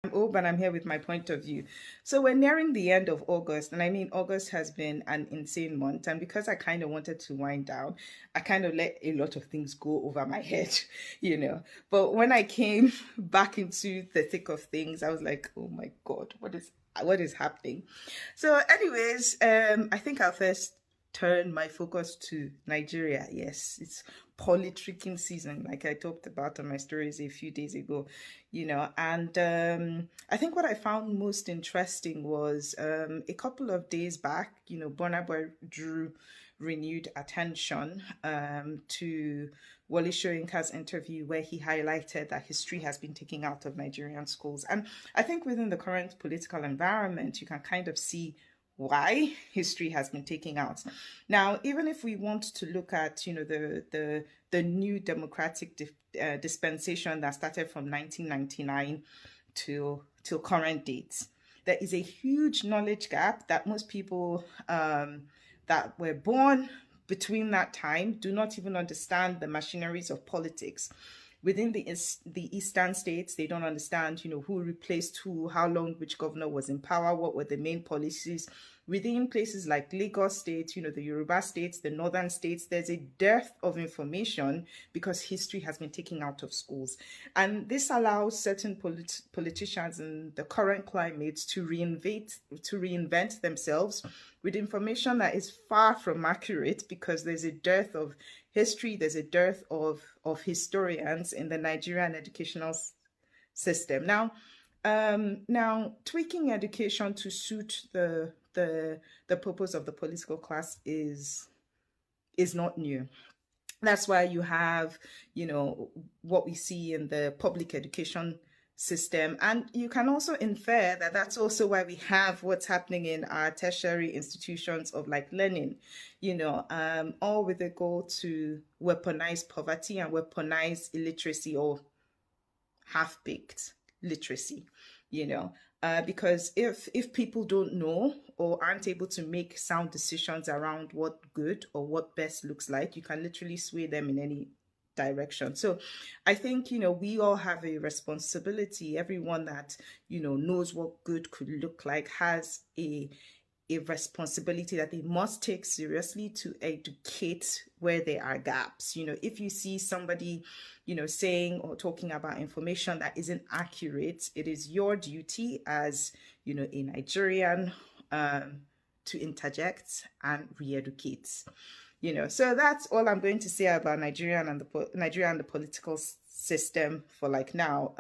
I'm Ob and I'm here with my point of view. So we're nearing the end of August, and I mean, August has been an insane month. And because I kind of wanted to wind down, I kind of let a lot of things go over my head, you know. But when I came back into the thick of things, I was like, oh my God, what is happening? So, anyways, I think I'll first turn my focus to Nigeria. Yes, it's politicking season, like I talked about on my stories a few days ago, and I think what I found most interesting was a couple of days back, Burna Boy drew renewed attention to Wale Soyinka's interview where he highlighted that history has been taken out of Nigerian schools. And I think within the current political environment, you can kind of see why history has been taken out. Now, even if we want to look at, the new democratic dispensation that started from 1999 till current dates, there is a huge knowledge gap that most people that were born between that time do not even understand the machineries of politics within the eastern states. They don't understand, who replaced who, how long which governor was in power, what were the main policies. Within places like Lagos State, the Yoruba states, the northern states, there's a dearth of information because history has been taken out of schools. And this allows certain politicians in the current climate to reinvent themselves with information that is far from accurate because there's a dearth of history, there's a dearth of historians in the Nigerian educational system. Now, tweaking education to suit the purpose of the political class is not new. That's why you have, what we see in the public education system. And you can also infer that that's also why we have what's happening in our tertiary institutions of like learning, all with a goal to weaponize poverty and weaponize illiteracy or half-baked literacy, because if people don't know or aren't able to make sound decisions around what good or what best looks like, you can literally sway them in any direction. So I think, we all have a responsibility. Everyone that, knows what good could look like has a responsibility that they must take seriously to educate where there are gaps. If you see somebody, saying or talking about information that isn't accurate, it is your duty as, a Nigerian, to interject and re-educate. So that's all I'm going to say about Nigeria and the political system for like now.